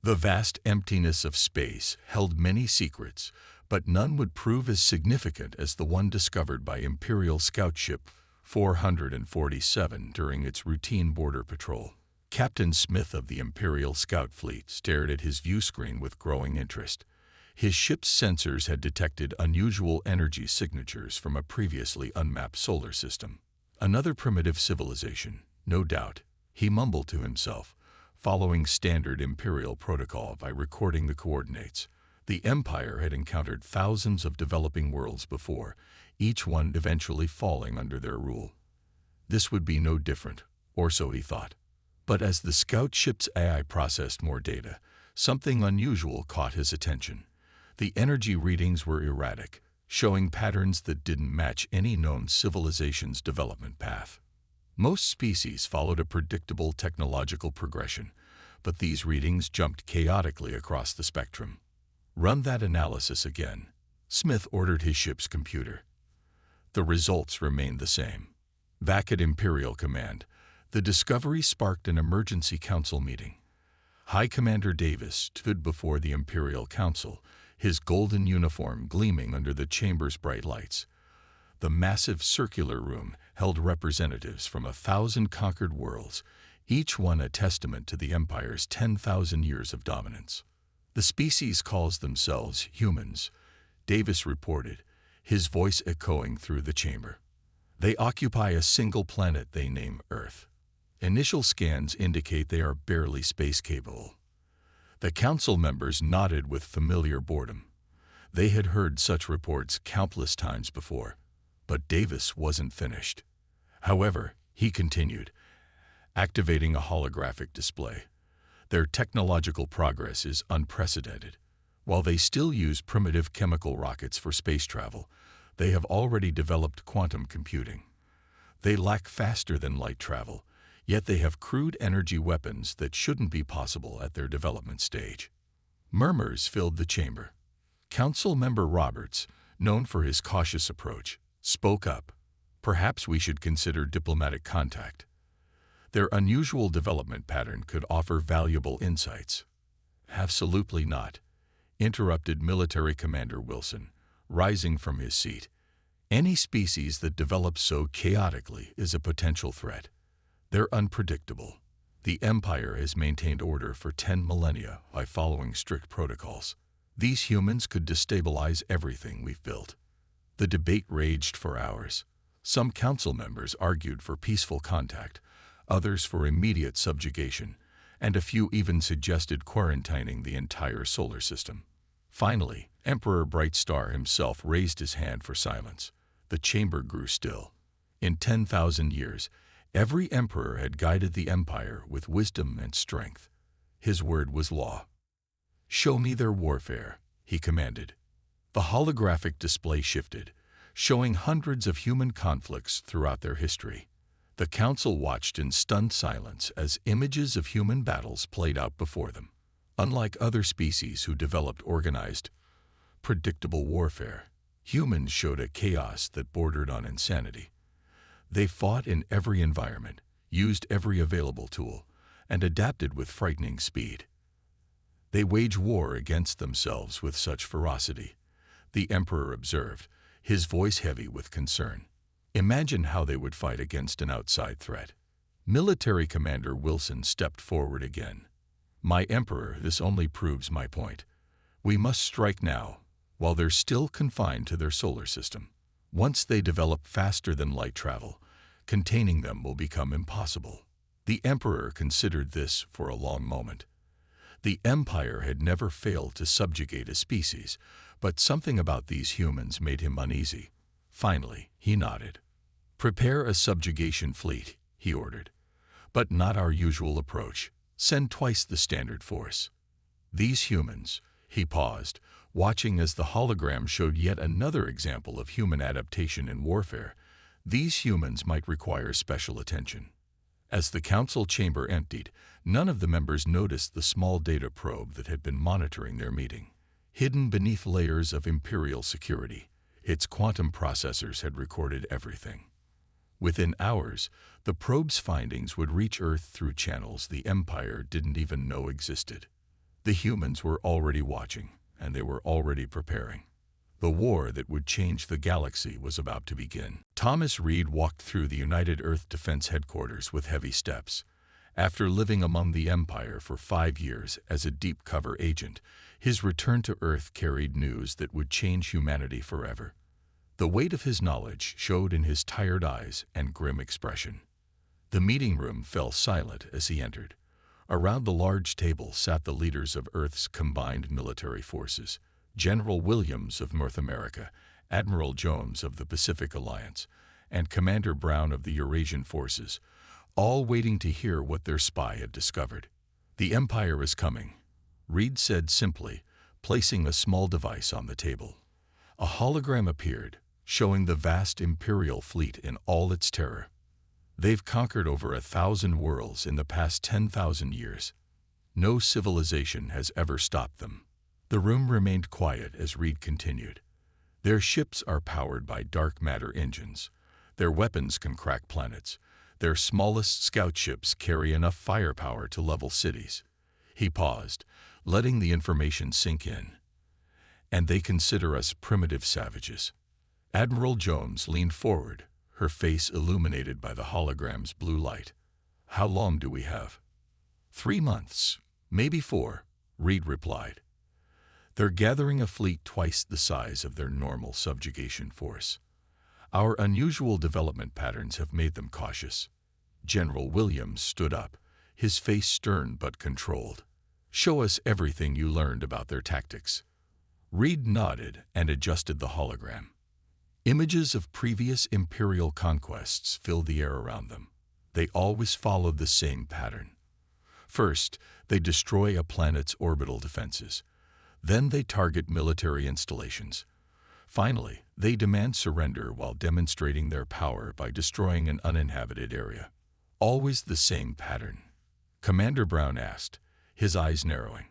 The vast emptiness of space held many secrets, but none would prove as significant as the one discovered by Imperial Scout Ship 447 during its routine border patrol. Captain Smith of the Imperial Scout Fleet stared at his view screen with growing interest. His ship's sensors had detected unusual energy signatures from a previously unmapped solar system. Another primitive civilization, no doubt, he mumbled to himself, following standard Imperial protocol by recording the coordinates. The Empire had encountered thousands of developing worlds before, each one eventually falling under their rule. This would be no different, or so he thought. But as the scout ship's AI processed more data, something unusual caught his attention. The energy readings were erratic, showing patterns that didn't match any known civilization's development path. Most species followed a predictable technological progression, but these readings jumped chaotically across the spectrum. "Run that analysis again," Smith ordered his ship's computer. The results remained the same. Back at Imperial Command, the discovery sparked an emergency council meeting. High Commander Davis stood before the Imperial Council, his golden uniform gleaming under the chamber's bright lights. The massive circular room held representatives from 1,000 conquered worlds, each one a testament to the Empire's 10,000 years of dominance. "The species calls themselves humans," Davis reported, his voice echoing through the chamber. "They occupy a single planet they name Earth. Initial scans indicate they are barely space-capable." The council members nodded with familiar boredom. They had heard such reports countless times before. But Davis wasn't finished. However, he continued, activating a holographic display. "Their technological progress is unprecedented. While they still use primitive chemical rockets for space travel, they have already developed quantum computing. They lack faster-than-light travel, yet they have crude energy weapons that shouldn't be possible at their development stage." Murmurs filled the chamber. Council Member Roberts, known for his cautious approach, spoke up. "Perhaps we should consider diplomatic contact. Their unusual development pattern could offer valuable insights." "Absolutely not," interrupted Military Commander Wilson, rising from his seat. "Any species that develops so chaotically is a potential threat. They're unpredictable. The Empire has maintained order for 10 millennia by following strict protocols. These humans could destabilize everything we've built." The debate raged for hours. Some council members argued for peaceful contact, others for immediate subjugation, and a few even suggested quarantining the entire solar system. Finally, Emperor Brightstar himself raised his hand for silence. The chamber grew still. In 10,000 years, every emperor had guided the Empire with wisdom and strength. His word was law. "Show me their warfare," he commanded. The holographic display shifted, showing hundreds of human conflicts throughout their history. The council watched in stunned silence as images of human battles played out before them. Unlike other species who developed organized, predictable warfare, humans showed a chaos that bordered on insanity. They fought in every environment, used every available tool, and adapted with frightening speed. They waged war against themselves with such ferocity, the Emperor observed, his voice heavy with concern. "Imagine how they would fight against an outside threat." Military Commander Wilson stepped forward again. "My Emperor, this only proves my point. We must strike now, while they're still confined to their solar system. Once they develop faster-than-light travel, containing them will become impossible." The Emperor considered this for a long moment. The Empire had never failed to subjugate a species, but something about these humans made him uneasy. Finally, he nodded. "Prepare a subjugation fleet," he ordered. "But not our usual approach. Send twice the standard force." These humans, he paused, watching as the hologram showed yet another example of human adaptation in warfare. These humans might require special attention. As the council chamber emptied, none of the members noticed the small data probe that had been monitoring their meeting. Hidden beneath layers of Imperial security, its quantum processors had recorded everything. Within hours, the probe's findings would reach Earth through channels the Empire didn't even know existed. The humans were already watching, and they were already preparing. The war that would change the galaxy was about to begin. Thomas Reed walked through the United Earth Defense Headquarters with heavy steps. After living among the Empire for 5 years as a deep-cover agent, his return to Earth carried news that would change humanity forever. The weight of his knowledge showed in his tired eyes and grim expression. The meeting room fell silent as he entered. Around the large table sat the leaders of Earth's combined military forces: General Williams of North America, Admiral Jones of the Pacific Alliance, and Commander Brown of the Eurasian forces, all waiting to hear what their spy had discovered. "The Empire is coming," Reed said simply, placing a small device on the table. A hologram appeared, showing the vast Imperial fleet in all its terror. "They've conquered over 1,000 worlds in the past 10,000 years. No civilization has ever stopped them." The room remained quiet as Reed continued. "Their ships are powered by dark matter engines. Their weapons can crack planets. Their smallest scout ships carry enough firepower to level cities." He paused, letting the information sink in. "And they consider us primitive savages." Admiral Jones leaned forward, her face illuminated by the hologram's blue light. "How long do we have?" 3 months, maybe 4, Reed replied. "They're gathering a fleet twice the size of their normal subjugation force. Our unusual development patterns have made them cautious." General Williams stood up, his face stern but controlled. "Show us everything you learned about their tactics." Reed nodded and adjusted the hologram. Images of previous Imperial conquests filled the air around them. They always followed the same pattern. First, they destroy a planet's orbital defenses. Then they target military installations. Finally, they demand surrender while demonstrating their power by destroying an uninhabited area. Always the same pattern. Commander Brown asked, his eyes narrowing.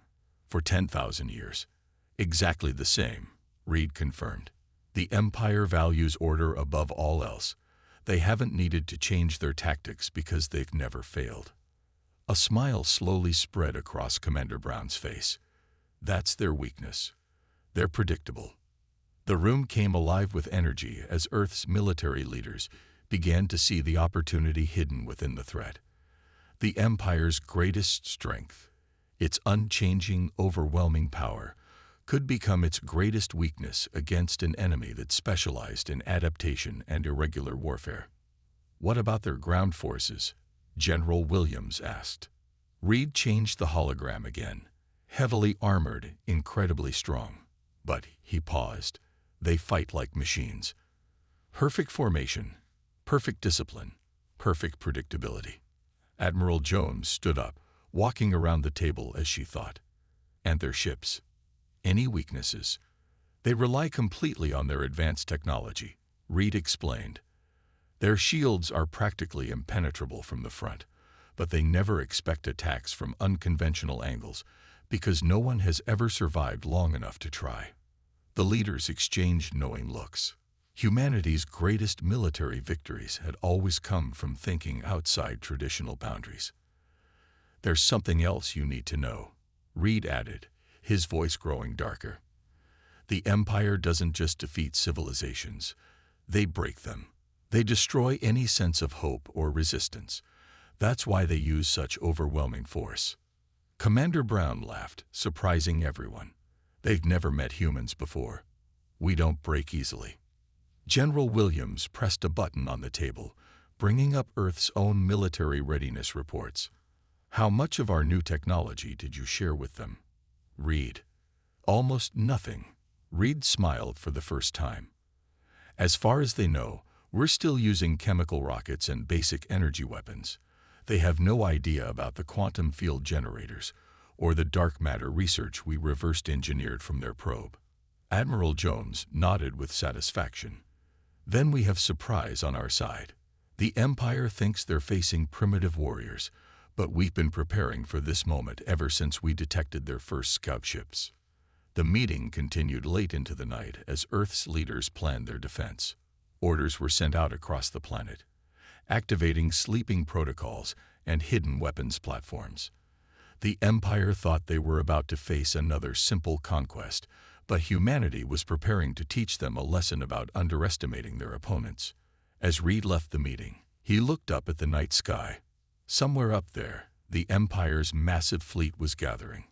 "For 10,000 years. Exactly the same," Reed confirmed. "The Empire values order above all else. They haven't needed to change their tactics because they've never failed." A smile slowly spread across Commander Brown's face. "That's their weakness. They're predictable." The room came alive with energy as Earth's military leaders began to see the opportunity hidden within the threat. The Empire's greatest strength, its unchanging, overwhelming power, could become its greatest weakness against an enemy that specialized in adaptation and irregular warfare. "What about their ground forces?" General Williams asked. Reed changed the hologram again. "Heavily armored, incredibly strong." But he paused. "They fight like machines. Perfect formation, perfect discipline, perfect predictability." Admiral Jones stood up, walking around the table as she thought. "And their ships? Any weaknesses?" "They rely completely on their advanced technology," Reed explained. "Their shields are practically impenetrable from the front, but they never expect attacks from unconventional angles because no one has ever survived long enough to try." The leaders exchanged knowing looks. Humanity's greatest military victories had always come from thinking outside traditional boundaries. "There's something else you need to know," Reed added, his voice growing darker. "The Empire doesn't just defeat civilizations. They break them. They destroy any sense of hope or resistance. That's why they use such overwhelming force." Commander Brown laughed, surprising everyone. "They've never met humans before. We don't break easily." General Williams pressed a button on the table, bringing up Earth's own military readiness reports. "How much of our new technology did you share with them?" Reed. "Almost nothing." Reed smiled for the first time. "As far as they know, we're still using chemical rockets and basic energy weapons. They have no idea about the quantum field generators or the dark matter research we reversed engineered from their probe." Admiral Jones nodded with satisfaction. "Then we have surprise on our side. The Empire thinks they're facing primitive warriors, but we've been preparing for this moment ever since we detected their first scout ships." The meeting continued late into the night as Earth's leaders planned their defense. Orders were sent out across the planet, activating sleeping protocols and hidden weapons platforms. The Empire thought they were about to face another simple conquest, but humanity was preparing to teach them a lesson about underestimating their opponents. As Reed left the meeting, he looked up at the night sky. Somewhere up there, the Empire's massive fleet was gathering,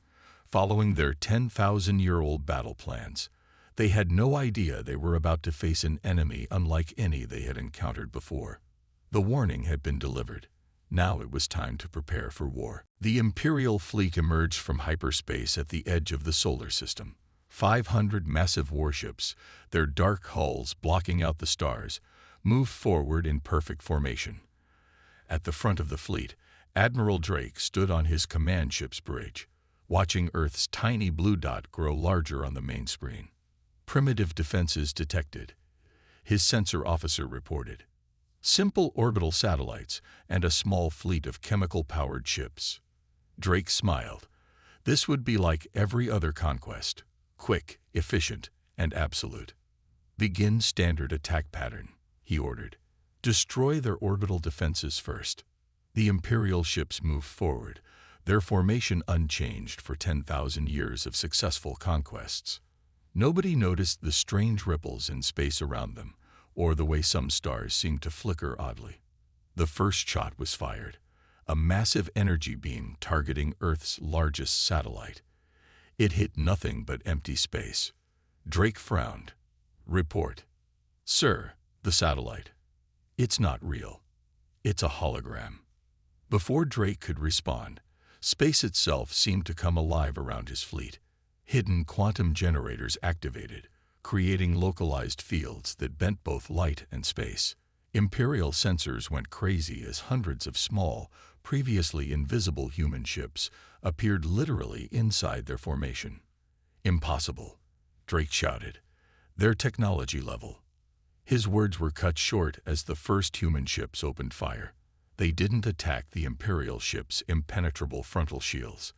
following their 10,000-year-old battle plans. They had no idea they were about to face an enemy unlike any they had encountered before. The warning had been delivered. Now it was time to prepare for war. The Imperial fleet emerged from hyperspace at the edge of the solar system. 500 massive warships, their dark hulls blocking out the stars, moved forward in perfect formation. At the front of the fleet, Admiral Drake stood on his command ship's bridge, watching Earth's tiny blue dot grow larger on the main screen. Primitive defenses detected, his sensor officer reported. Simple orbital satellites and a small fleet of chemical-powered ships. Drake smiled. This would be like every other conquest. Quick, efficient, and absolute. Begin standard attack pattern, he ordered. Destroy their orbital defenses first. The Imperial ships moved forward, their formation unchanged for 10,000 years of successful conquests. Nobody noticed the strange ripples in space around them, or the way some stars seemed to flicker oddly. The first shot was fired, a massive energy beam targeting Earth's largest satellite. It hit nothing but empty space. Drake frowned. Report. Sir, the satellite. It's not real. It's a hologram. Before Drake could respond, space itself seemed to come alive around his fleet. Hidden quantum generators activated, creating localized fields that bent both light and space. Imperial sensors went crazy as hundreds of small, previously invisible human ships appeared literally inside their formation. Impossible, Drake shouted. Their technology level. His words were cut short as the first human ships opened fire. They didn't attack the Imperial ships' impenetrable frontal shields.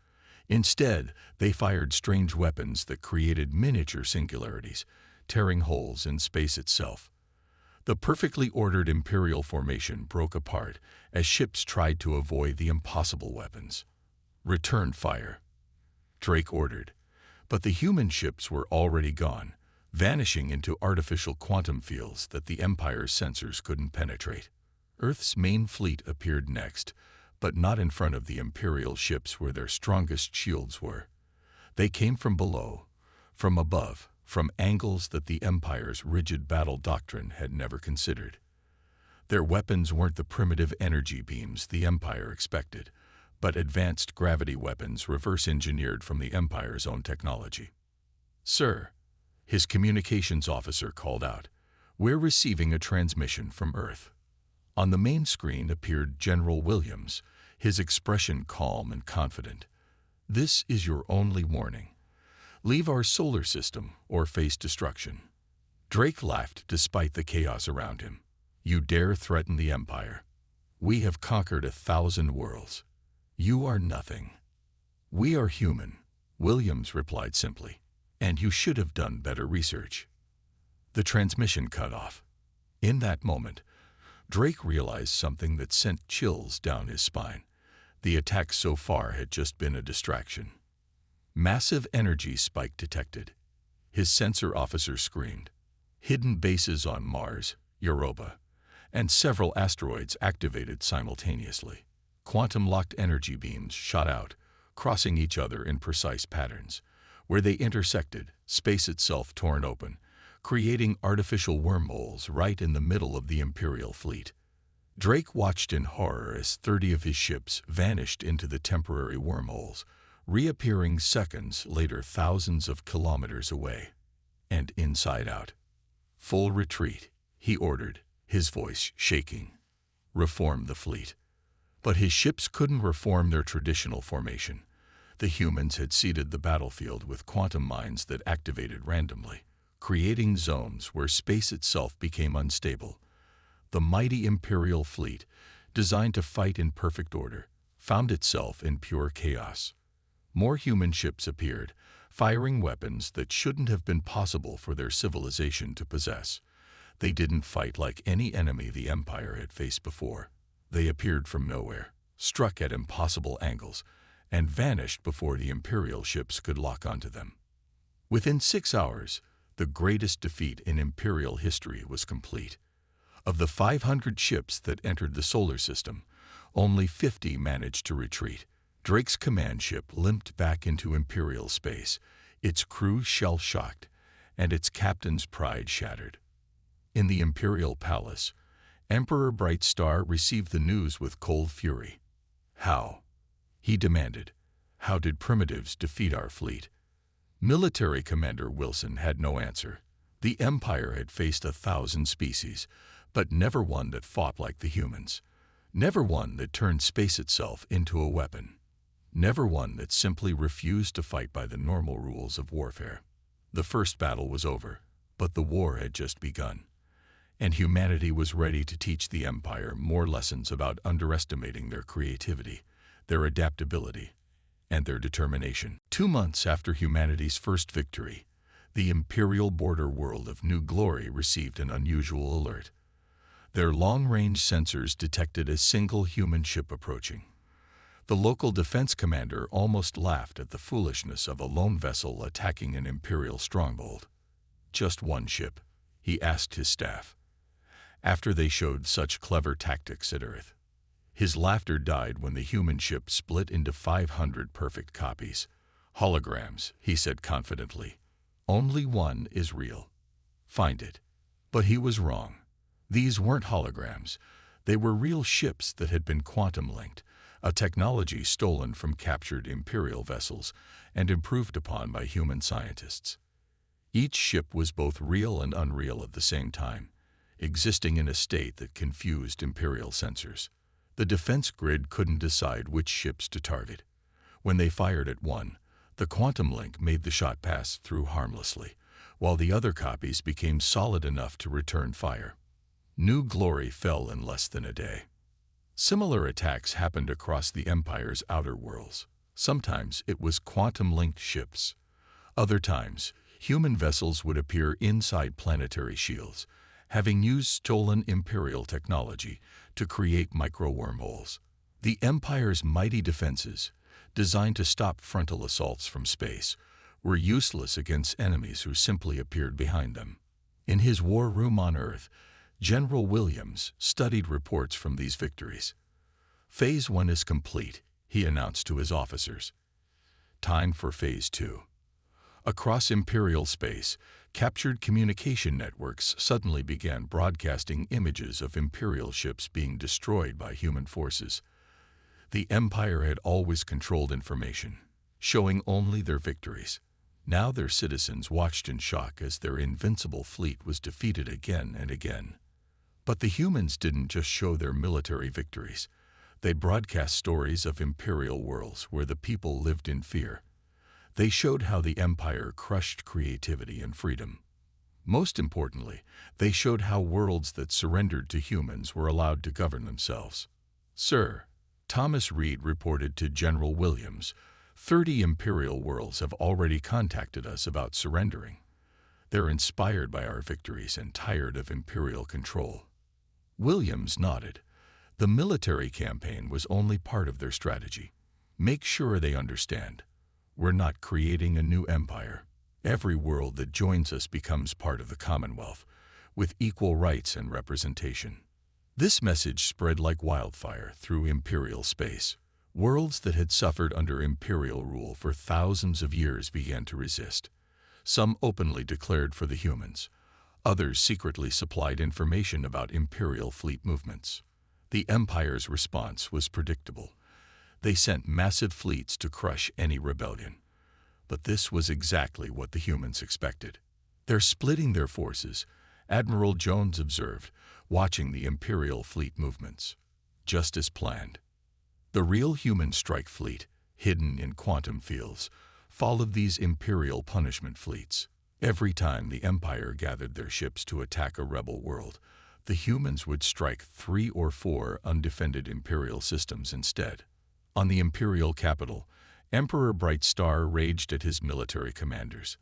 Instead, they fired strange weapons that created miniature singularities, tearing holes in space itself. The perfectly ordered Imperial formation broke apart as ships tried to avoid the impossible weapons. Return fire, Drake ordered. But the human ships were already gone, vanishing into artificial quantum fields that the Empire's sensors couldn't penetrate. Earth's main fleet appeared next, but not in front of the Imperial ships where their strongest shields were. They came from below, from above, from angles that the Empire's rigid battle doctrine had never considered. Their weapons weren't the primitive energy beams the Empire expected, but advanced gravity weapons reverse-engineered from the Empire's own technology. Sir, his communications officer called out, we're receiving a transmission from Earth. On the main screen appeared General Williams, his expression calm and confident. This is your only warning. Leave our solar system or face destruction. Drake laughed despite the chaos around him. You dare threaten the Empire? We have conquered 1,000 worlds. You are nothing. We are human, Williams replied simply, and you should have done better research. The transmission cut off. In that moment, Drake realized something that sent chills down his spine. The attack so far had just been a distraction. Massive energy spike detected. His sensor officer screamed. Hidden bases on Mars, Europa, and several asteroids activated simultaneously. Quantum-locked energy beams shot out, crossing each other in precise patterns. Where they intersected, space itself torn open, creating artificial wormholes right in the middle of the Imperial fleet. Drake watched in horror as 30 of his ships vanished into the temporary wormholes, reappearing seconds later thousands of kilometers away. And inside out. Full retreat, he ordered, his voice shaking. Reform the fleet. But his ships couldn't reform their traditional formation. The humans had seeded the battlefield with quantum mines that activated randomly, creating zones where space itself became unstable. The mighty Imperial fleet, designed to fight in perfect order, found itself in pure chaos. More human ships appeared, firing weapons that shouldn't have been possible for their civilization to possess. They didn't fight like any enemy the Empire had faced before. They appeared from nowhere, struck at impossible angles, and vanished before the Imperial ships could lock onto them. Within 6 hours, the greatest defeat in Imperial history was complete. Of the 500 ships that entered the solar system, only 50 managed to retreat. Drake's command ship limped back into Imperial space, its crew shell-shocked, and its captain's pride shattered. In the Imperial palace, Emperor Brightstar received the news with cold fury. How? He demanded. How did primitives defeat our fleet? Military Commander Wilson had no answer. The Empire had faced 1,000 species, but never one that fought like the humans. Never one that turned space itself into a weapon. Never one that simply refused to fight by the normal rules of warfare. The first battle was over, but the war had just begun. And humanity was ready to teach the Empire more lessons about underestimating their creativity, their adaptability, and their determination. 2 months after humanity's first victory, the Imperial border world of New Glory received an unusual alert. Their long-range sensors detected a single human ship approaching. The local defense commander almost laughed at the foolishness of a lone vessel attacking an Imperial stronghold. Just one ship, he asked his staff. After they showed such clever tactics at Earth. His laughter died when the human ship split into 500 perfect copies. Holograms, he said confidently. Only one is real. Find it. But he was wrong. These weren't holograms. They were real ships that had been quantum-linked, a technology stolen from captured Imperial vessels and improved upon by human scientists. Each ship was both real and unreal at the same time, existing in a state that confused Imperial sensors. The defense grid couldn't decide which ships to target. When they fired at one, the quantum link made the shot pass through harmlessly, while the other copies became solid enough to return fire. New Glory fell in less than a day. Similar attacks happened across the Empire's outer worlds. Sometimes it was quantum-linked ships. Other times, human vessels would appear inside planetary shields, having used stolen Imperial technology to create micro-wormholes. The Empire's mighty defenses, designed to stop frontal assaults from space, were useless against enemies who simply appeared behind them. In his war room on Earth, General Williams studied reports from these victories. Phase 1 is complete, he announced to his officers. Time for Phase 2. Across Imperial space, captured communication networks suddenly began broadcasting images of Imperial ships being destroyed by human forces. The Empire had always controlled information, showing only their victories. Now their citizens watched in shock as their invincible fleet was defeated again and again. But the humans didn't just show their military victories. They broadcast stories of Imperial worlds where the people lived in fear. They showed how the Empire crushed creativity and freedom. Most importantly, they showed how worlds that surrendered to humans were allowed to govern themselves. Sir, Thomas Reed reported to General Williams, 30 Imperial worlds have already contacted us about surrendering. They're inspired by our victories and tired of Imperial control. Williams nodded. The military campaign was only part of their strategy. Make sure they understand. We're not creating a new empire. Every world that joins us becomes part of the Commonwealth, with equal rights and representation. This message spread like wildfire through Imperial space. Worlds that had suffered under Imperial rule for thousands of years began to resist. Some openly declared for the humans. Others secretly supplied information about Imperial fleet movements. The Empire's response was predictable. They sent massive fleets to crush any rebellion. But this was exactly what the humans expected. They're splitting their forces, Admiral Jones observed, watching the Imperial fleet movements. Just as planned. The real human strike fleet, hidden in quantum fields, followed these Imperial punishment fleets. Every time the Empire gathered their ships to attack a rebel world, the humans would strike 3 or 4 undefended Imperial systems instead. On the Imperial capital, Emperor Brightstar raged at his military commanders.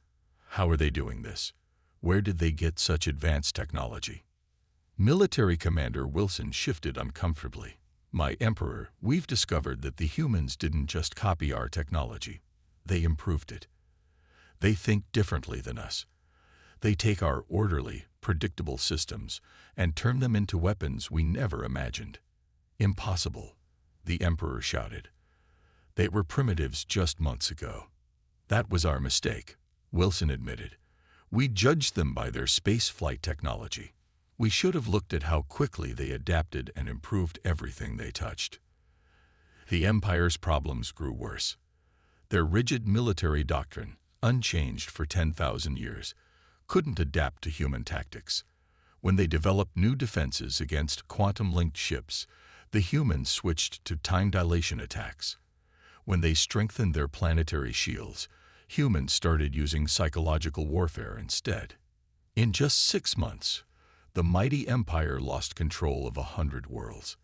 How are they doing this? Where did they get such advanced technology? Military Commander Wilson shifted uncomfortably. "My Emperor, we've discovered that the humans didn't just copy our technology. They improved it. They think differently than us. They take our orderly, predictable systems and turn them into weapons we never imagined." "Impossible," the Emperor shouted. "They were primitives just months ago." "That was our mistake," Wilson admitted. "We judged them by their space flight technology. We should have looked at how quickly they adapted and improved everything they touched." The Empire's problems grew worse. Their rigid military doctrine, unchanged for 10,000 years, couldn't adapt to human tactics. When they developed new defenses against quantum-linked ships, the humans switched to time dilation attacks. When they strengthened their planetary shields, humans started using psychological warfare instead. In just 6 months, the mighty Empire lost control of 100 worlds.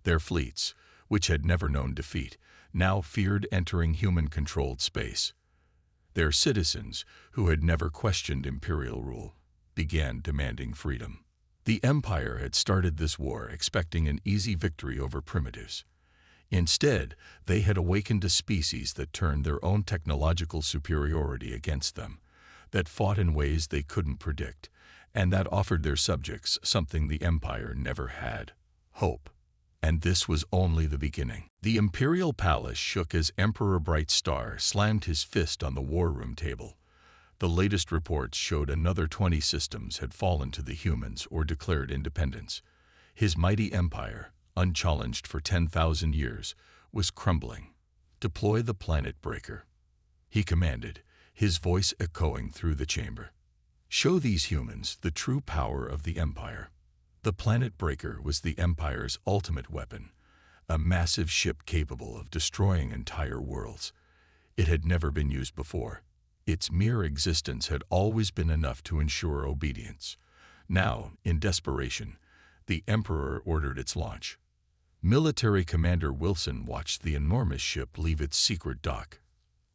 Their fleets, which had never known defeat, now feared entering human-controlled space. Their citizens, who had never questioned Imperial rule, began demanding freedom. The Empire had started this war expecting an easy victory over primitives. Instead, they had awakened a species that turned their own technological superiority against them, that fought in ways they couldn't predict, and that offered their subjects something the Empire never had: hope. And this was only the beginning. The Imperial palace shook as Emperor Bright Star slammed his fist on the war room table. The latest reports showed another 20 systems had fallen to the humans or declared independence. His mighty empire, unchallenged for 10,000 years, was crumbling. "Deploy the planet breaker," he commanded, his voice echoing through the chamber. "Show these humans the true power of the Empire." The planet breaker was the Empire's ultimate weapon, a massive ship capable of destroying entire worlds. It had never been used before. Its mere existence had always been enough to ensure obedience. Now, in desperation, the Emperor ordered its launch. Military Commander Wilson watched the enormous ship leave its secret dock.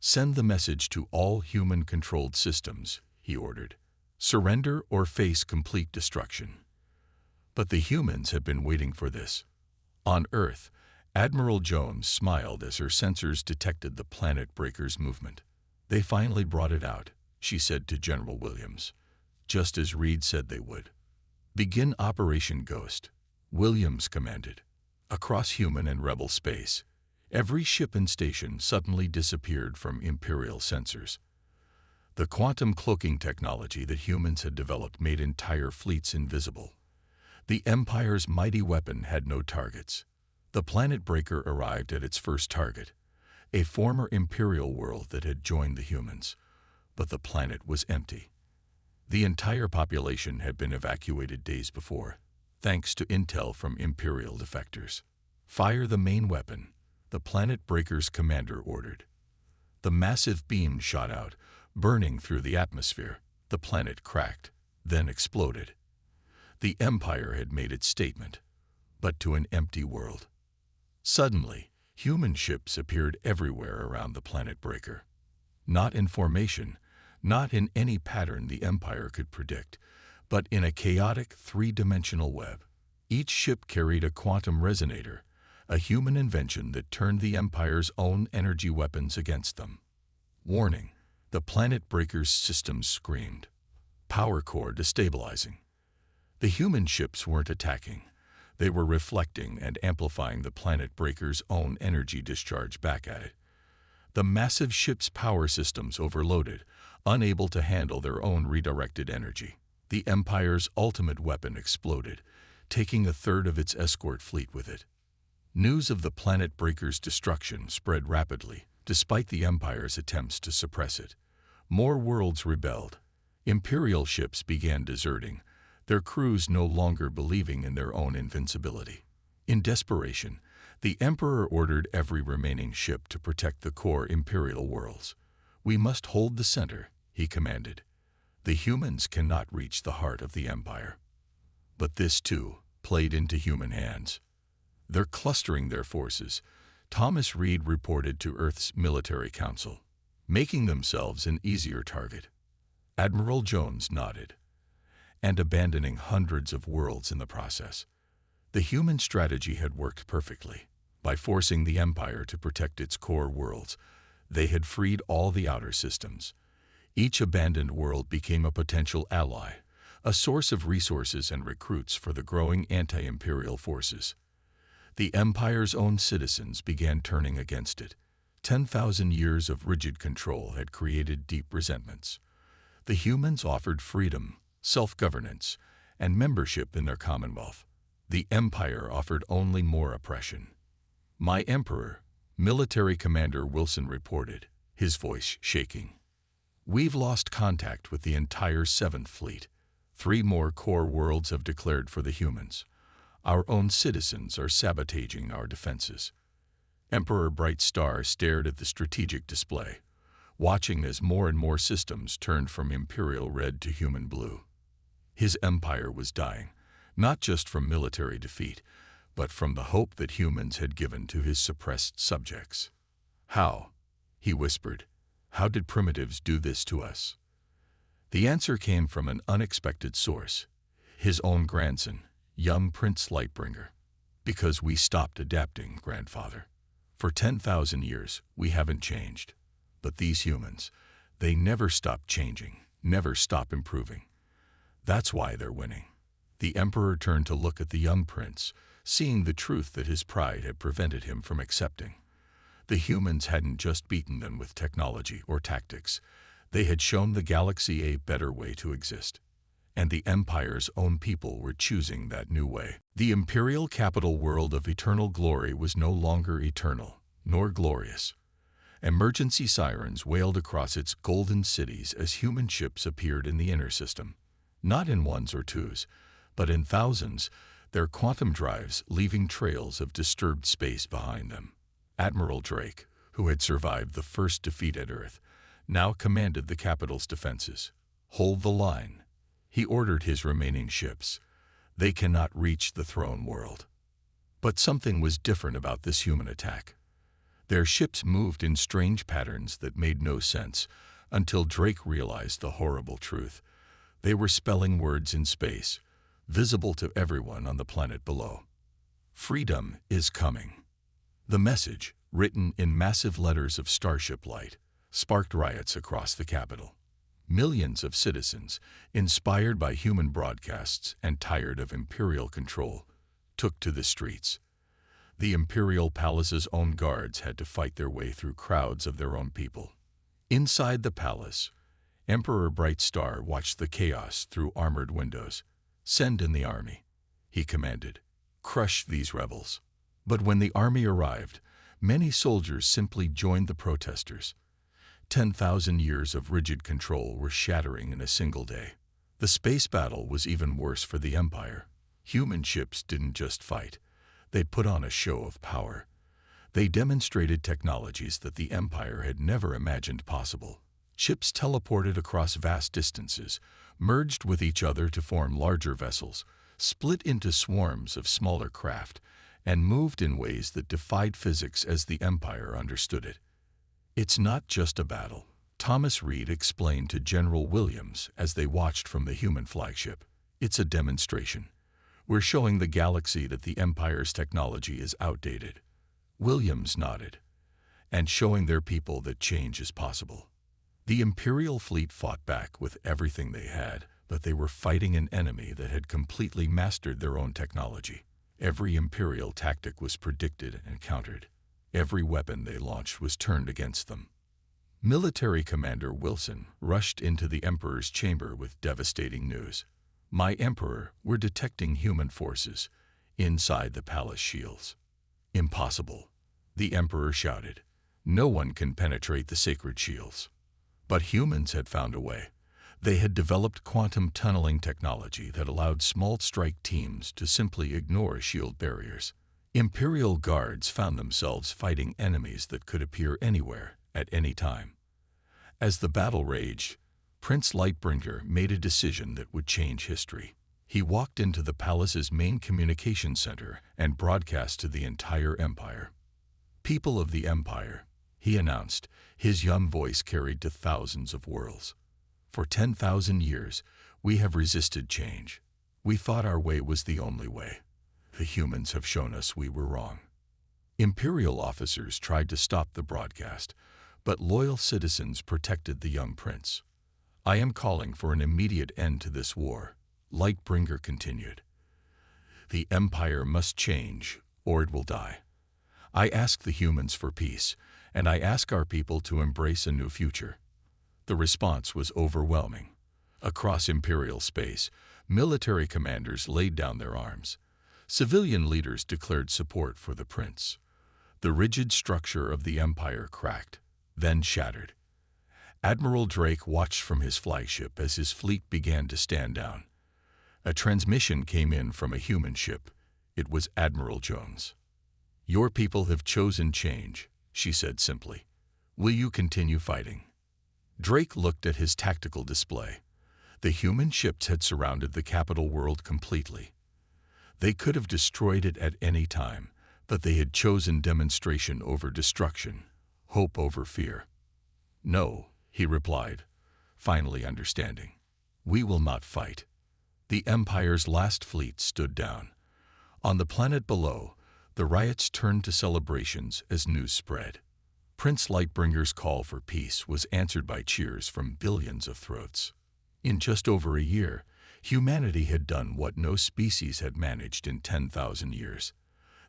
"Send the message to all human-controlled systems," he ordered. "Surrender or face complete destruction." But the humans had been waiting for this. On Earth, Admiral Jones smiled as her sensors detected the planet breaker's movement. "They finally brought it out," she said to General Williams, just as Reed said they would. "Begin Operation Ghost," Williams commanded. Across human and rebel space, every ship and station suddenly disappeared from Imperial sensors. The quantum cloaking technology that humans had developed made entire fleets invisible. The Empire's mighty weapon had no targets. The planet breaker arrived at its first target, a former Imperial world that had joined the humans. But the planet was empty. The entire population had been evacuated days before, thanks to intel from Imperial defectors. "Fire the main weapon," the planet breaker's commander ordered. The massive beam shot out, burning through the atmosphere. The planet cracked, then exploded. The Empire had made its statement, but to an empty world. Suddenly, human ships appeared everywhere around the planet breaker. Not in formation, not in any pattern the Empire could predict, but in a chaotic three-dimensional web. Each ship carried a quantum resonator, a human invention that turned the Empire's own energy weapons against them. Warning, the planet breaker's systems screamed. Power core destabilizing. The human ships weren't attacking. They were reflecting and amplifying the planet breaker's own energy discharge back at it. The massive ship's power systems overloaded, unable to handle their own redirected energy. The Empire's ultimate weapon exploded, taking a third of its escort fleet with it. News of the planet breaker's destruction spread rapidly, despite the Empire's attempts to suppress it. More worlds rebelled. Imperial ships began deserting, their crews no longer believing in their own invincibility. In desperation, the Emperor ordered every remaining ship to protect the core Imperial worlds. "We must hold the center," he commanded. "The humans cannot reach the heart of the Empire." But this, too, played into human hands. "They're clustering their forces," Thomas Reed reported to Earth's military council, "making themselves an easier target." Admiral Jones nodded. "And abandoning hundreds of worlds in the process. The human strategy had worked perfectly. By forcing the Empire to protect its core worlds, they had freed all the outer systems. Each abandoned world became a potential ally, a source of resources and recruits for the growing anti-imperial forces. The Empire's own citizens began turning against it. 10,000 years of rigid control had created deep resentments. The humans offered freedom, self-governance, and membership in their commonwealth. The Empire offered only more oppression. "My Emperor," Military Commander Wilson reported, his voice shaking. "We've lost contact with the entire 7th Fleet. 3 more core worlds have declared for the humans. Our own citizens are sabotaging our defenses." Emperor Bright Star stared at the strategic display, watching as more and more systems turned from Imperial red to human blue. His empire was dying, not just from military defeat, but from the hope that humans had given to his suppressed subjects. "How?" he whispered. "How did primitives do this to us?" The answer came from an unexpected source, his own grandson, young Prince Lightbringer. "Because we stopped adapting, grandfather. For 10,000 years, we haven't changed. But these humans, they never stop changing, never stop improving. That's why they're winning." The Emperor turned to look at the young prince, seeing the truth that his pride had prevented him from accepting. The humans hadn't just beaten them with technology or tactics. They had shown the galaxy a better way to exist. And the Empire's own people were choosing that new way. The Imperial capital world of eternal glory was no longer eternal, nor glorious. Emergency sirens wailed across its golden cities as human ships appeared in the inner system. Not in ones or twos, but in thousands, their quantum drives leaving trails of disturbed space behind them. Admiral Drake, who had survived the first defeat at Earth, now commanded the capital's defenses. "Hold the line," he ordered his remaining ships. "They cannot reach the throne world." But something was different about this human attack. Their ships moved in strange patterns that made no sense, until Drake realized the horrible truth. They were spelling words in space, visible to everyone on the planet below. "Freedom is coming." The message, written in massive letters of starship light, sparked riots across the capital. Millions of citizens, inspired by human broadcasts and tired of Imperial control, took to the streets. The Imperial Palace's own guards had to fight their way through crowds of their own people. Inside the palace, Emperor Bright Star watched the chaos through armored windows. "Send in the army," he commanded. "Crush these rebels." But when the army arrived, many soldiers simply joined the protesters. 10,000 years of rigid control were shattering in a single day. The space battle was even worse for the Empire. Human ships didn't just fight. They'd put on a show of power. They demonstrated technologies that the Empire had never imagined possible. Ships teleported across vast distances, merged with each other to form larger vessels, split into swarms of smaller craft, and moved in ways that defied physics as the Empire understood it. "It's not just a battle," Thomas Reed explained to General Williams as they watched from the human flagship. "It's a demonstration. We're showing the galaxy that the Empire's technology is outdated." Williams nodded. "And showing their people that change is possible." The Imperial fleet fought back with everything they had, but they were fighting an enemy that had completely mastered their own technology. Every Imperial tactic was predicted and countered. Every weapon they launched was turned against them. Military Commander Wilson rushed into the Emperor's chamber with devastating news. "My Emperor, we're detecting human forces inside the palace shields." "Impossible," the Emperor shouted. "No one can penetrate the sacred shields." But humans had found a way. They had developed quantum tunneling technology that allowed small strike teams to simply ignore shield barriers. Imperial guards found themselves fighting enemies that could appear anywhere, at any time. As the battle raged, Prince Lightbringer made a decision that would change history. He walked into the palace's main communication center and broadcast to the entire Empire. "People of the Empire," he announced, his young voice carried to thousands of worlds. "For 10,000 years, we have resisted change. We thought our way was the only way. The humans have shown us we were wrong. Imperial officers tried to stop the broadcast, but loyal citizens protected the young prince. I am calling for an immediate end to this war, Lightbringer continued. The Empire must change, or it will die. I ask the humans for peace, and I ask our people to embrace a new future. The response was overwhelming. Across Imperial space, military commanders laid down their arms. Civilian leaders declared support for the prince. The rigid structure of the Empire cracked, then shattered. Admiral Drake watched from his flagship as his fleet began to stand down. A transmission came in from a human ship. It was Admiral Jones. "Your people have chosen change," she said simply. "Will you continue fighting?" Drake looked at his tactical display. The human ships had surrounded the capital world completely. They could have destroyed it at any time, but they had chosen demonstration over destruction, hope over fear. "No," he replied, finally understanding. "We will not fight." The Empire's last fleet stood down. On the planet below, the riots turned to celebrations as news spread. Prince Lightbringer's call for peace was answered by cheers from billions of throats. In just over a year, humanity had done what no species had managed in 10,000 years.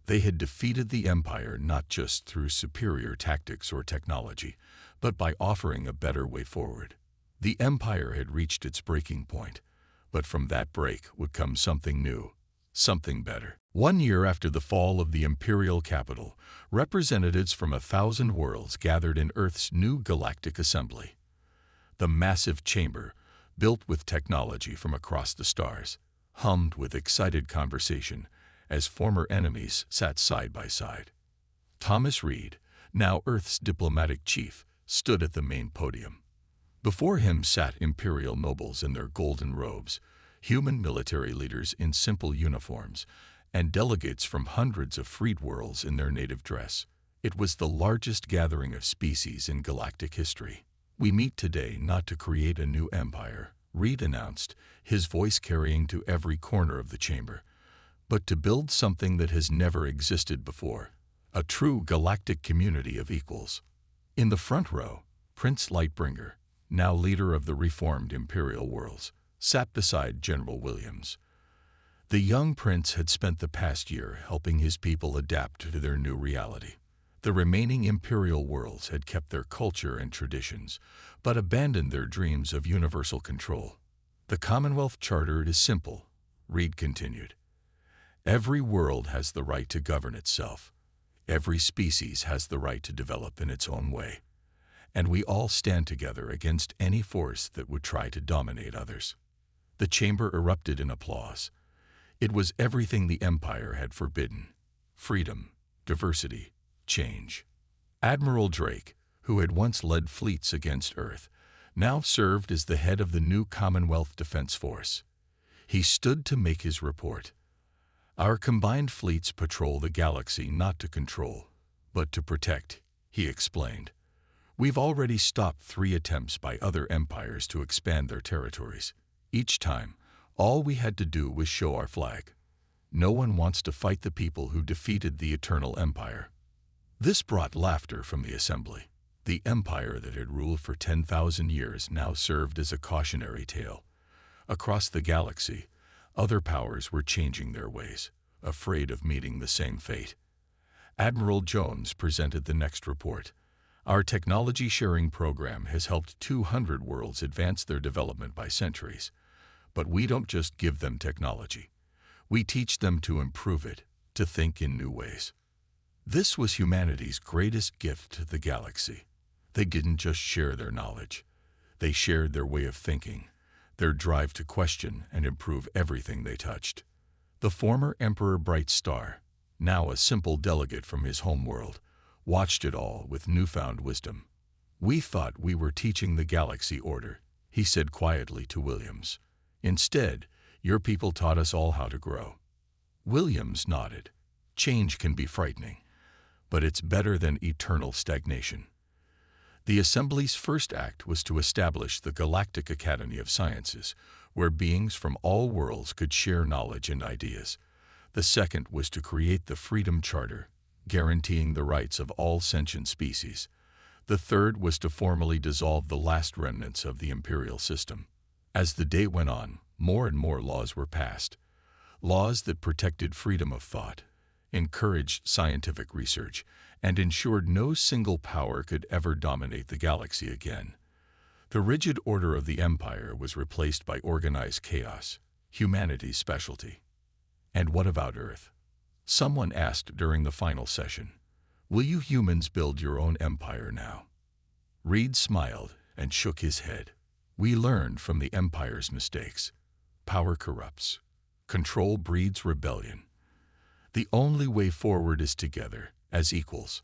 They had defeated the Empire not just through superior tactics or technology, but by offering a better way forward. The Empire had reached its breaking point, but from that break would come something new, something better. 1 year after the fall of the Imperial capital, representatives from 1,000 worlds gathered in Earth's new Galactic Assembly. The massive chamber, built with technology from across the stars, hummed with excited conversation as former enemies sat side by side. Thomas Reed, now Earth's diplomatic chief, stood at the main podium. Before him sat Imperial nobles in their golden robes, human military leaders in simple uniforms, and delegates from hundreds of freed worlds in their native dress. It was the largest gathering of species in galactic history. "We meet today not to create a new empire," Reed announced, his voice carrying to every corner of the chamber, "but to build something that has never existed before, a true galactic community of equals." In the front row, Prince Lightbringer, now leader of the reformed Imperial worlds, sat beside General Williams. The young prince had spent the past year helping his people adapt to their new reality. The remaining Imperial worlds had kept their culture and traditions, but abandoned their dreams of universal control. "The Commonwealth Charter is simple," Reed continued. "Every world has the right to govern itself. Every species has the right to develop in its own way. And we all stand together against any force that would try to dominate others." The chamber erupted in applause. It was everything the Empire had forbidden: freedom, diversity, change. Admiral Drake, who had once led fleets against Earth, now served as the head of the new Commonwealth Defense Force. He stood to make his report. "Our combined fleets patrol the galaxy not to control, but to protect," he explained. "We've already stopped 3 attempts by other empires to expand their territories. Each time, all we had to do was show our flag. No one wants to fight the people who defeated the Eternal Empire." This brought laughter from the assembly. The empire that had ruled for 10,000 years now served as a cautionary tale. Across the galaxy, other powers were changing their ways, afraid of meeting the same fate. Admiral Jones presented the next report. "Our technology sharing program has helped 200 worlds advance their development by centuries. But we don't just give them technology. We teach them to improve it, to think in new ways." This was humanity's greatest gift to the galaxy. They didn't just share their knowledge. They shared their way of thinking, their drive to question and improve everything they touched. The former Emperor Bright Star, now a simple delegate from his homeworld, watched it all with newfound wisdom. "We thought we were teaching the galaxy order," he said quietly to Williams. "Instead, your people taught us all how to grow." Williams nodded. "Change can be frightening, but it's better than eternal stagnation." The Assembly's first act was to establish the Galactic Academy of Sciences, where beings from all worlds could share knowledge and ideas. The second was to create the Freedom Charter, guaranteeing the rights of all sentient species. The third was to formally dissolve the last remnants of the imperial system. As the day went on, more and more laws were passed. Laws that protected freedom of thought, encouraged scientific research, and ensured no single power could ever dominate the galaxy again. The rigid order of the Empire was replaced by organized chaos, humanity's specialty. And what about Earth? Someone asked during the final session, "Will you humans build your own empire now?" Reed smiled and shook his head. "We learned from the Empire's mistakes. Power corrupts. Control breeds rebellion. The only way forward is together, as equals."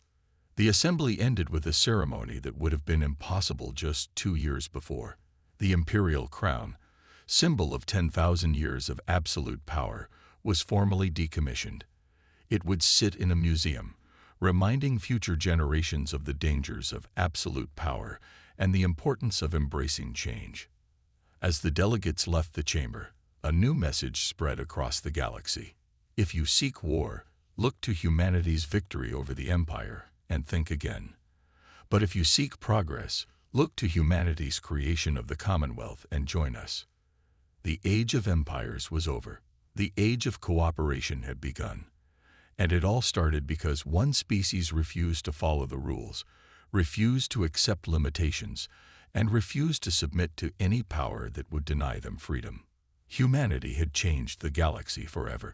The assembly ended with a ceremony that would have been impossible just 2 years before. The Imperial crown, symbol of 10,000 years of absolute power, was formally decommissioned. It would sit in a museum, reminding future generations of the dangers of absolute power and the importance of embracing change. As the delegates left the chamber, a new message spread across the galaxy. If you seek war, look to humanity's victory over the Empire and think again. But if you seek progress, look to humanity's creation of the Commonwealth and join us. The age of empires was over. The age of cooperation had begun. And it all started because one species refused to follow the rules, refused to accept limitations, and refused to submit to any power that would deny them freedom. Humanity had changed the galaxy forever.